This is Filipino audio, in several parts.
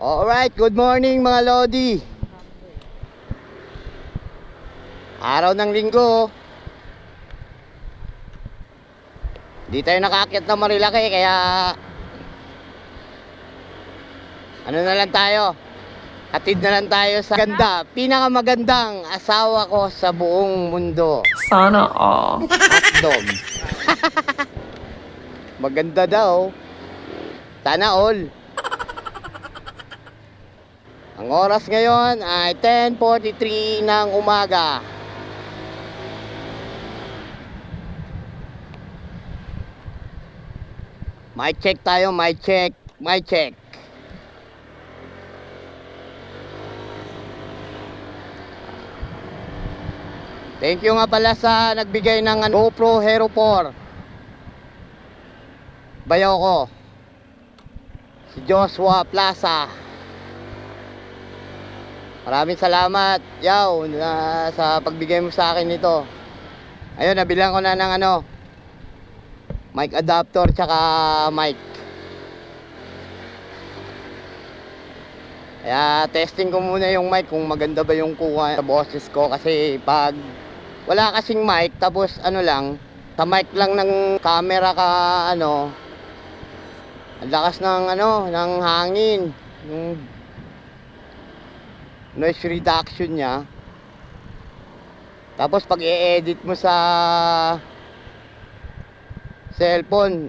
Alright, good morning mga Lodi. Araw ng linggo. Di tayo nakaakyat na Marilaki, kaya ano na lang tayo, hatid na lang tayo sa ganda, pinakamagandang asawa ko sa buong mundo. Sana all. Hotdog. Maganda daw. Sana all. Ang oras ngayon ay 10:43 ng umaga. Mic check tayo, mic check, mic check. Thank you nga pala sa nagbigay ng GoPro Hero 4. Bayaw ko. Si Joshua Plaza. Maraming salamat, yaw, sa pagbigay mo sa akin nito. Ayun, nabilang ko na ng mic adapter tsaka mic. Kaya testing ko muna yung mic kung maganda ba yung kuha sa boses ko, kasi pag wala kasing mic tapos lang, sa mic lang ng camera ka ang lakas ng ng hangin, yung noise reduction niya. Tapos pag i-edit mo sa cellphone,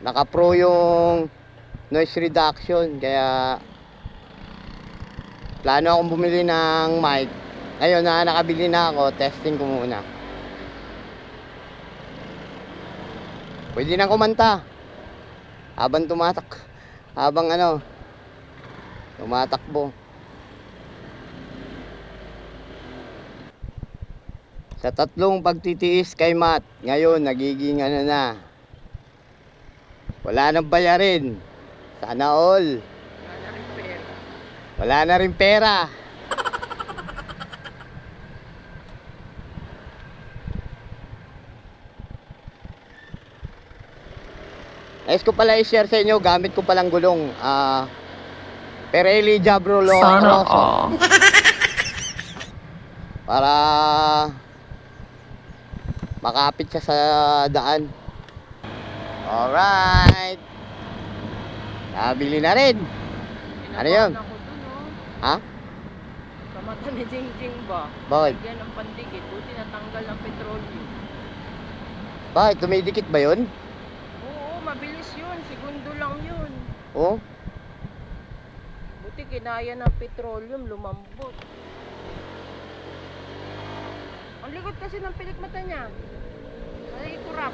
naka-pro yung noise reduction. Kaya plano akong bumili ng mic. Ayun na, nakabili na ako. Testing ko muna. Pwede nang kumanta habang tumatakbo. Sa 3 pagtitiis kay Matt, ngayon nagiging na, wala nang bayarin. Sana all. Wala na rin pera. Nais ko pala i-share sa inyo, gamit ko palang gulong. Pirelli Jabrolo Sana Rosso. all. Para makapit siya sa daan. Alright. Nabili na rin. Ano yun? Ha? Sa mata ni Jingjing ba? Bakit? Lagyan ng pandikit, buti natanggal ang petrolyo. Bakit? Tumidikit ba yun? Oo, mabilis yun. Segundo lang yun. Oh? Buti kinaya ng petroleum, lumambot. Ang likod kasi ng pilikmata niya. Ay, kurap.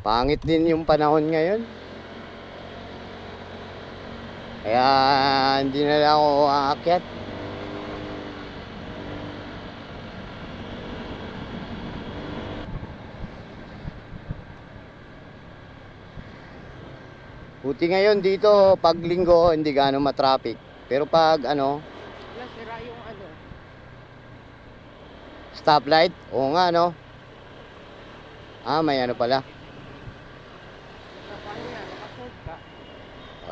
Pangit din yung panahon ngayon. Kaya hindi na lang ako aakyat. Buti ngayon dito pag linggo hindi gaano matraffic. Pero pag Wala, sira yung stoplight, oo nga may pala. Paano yan? Nakasort ka?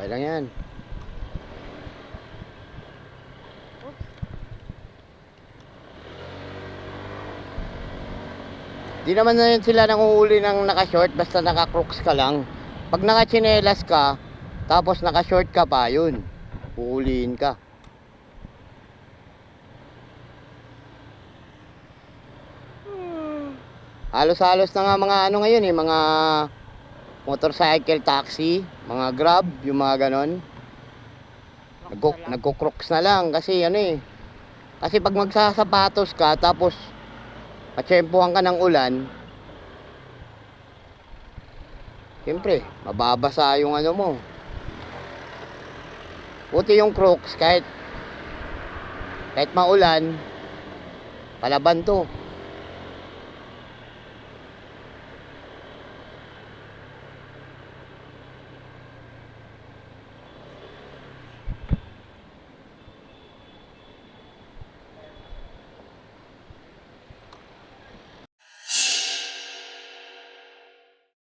Okay lang yan. Oops. Di naman na yun sila nanguhuli ng naka-short, basta naka-crooks ka lang. Pag naka-chinelas ka, tapos naka-short ka pa, yun, uhulihin ka. Halos-halos na nga mga ngayon mga motorcycle taxi, mga Grab, yung mga ganon. Nagko-crooks na lang kasi kasi pag magsasapatos ka tapos matsyempohan ka ng ulan, siyempre mababasa yung mo. Buti yung crooks, kahit maulan, palaban to.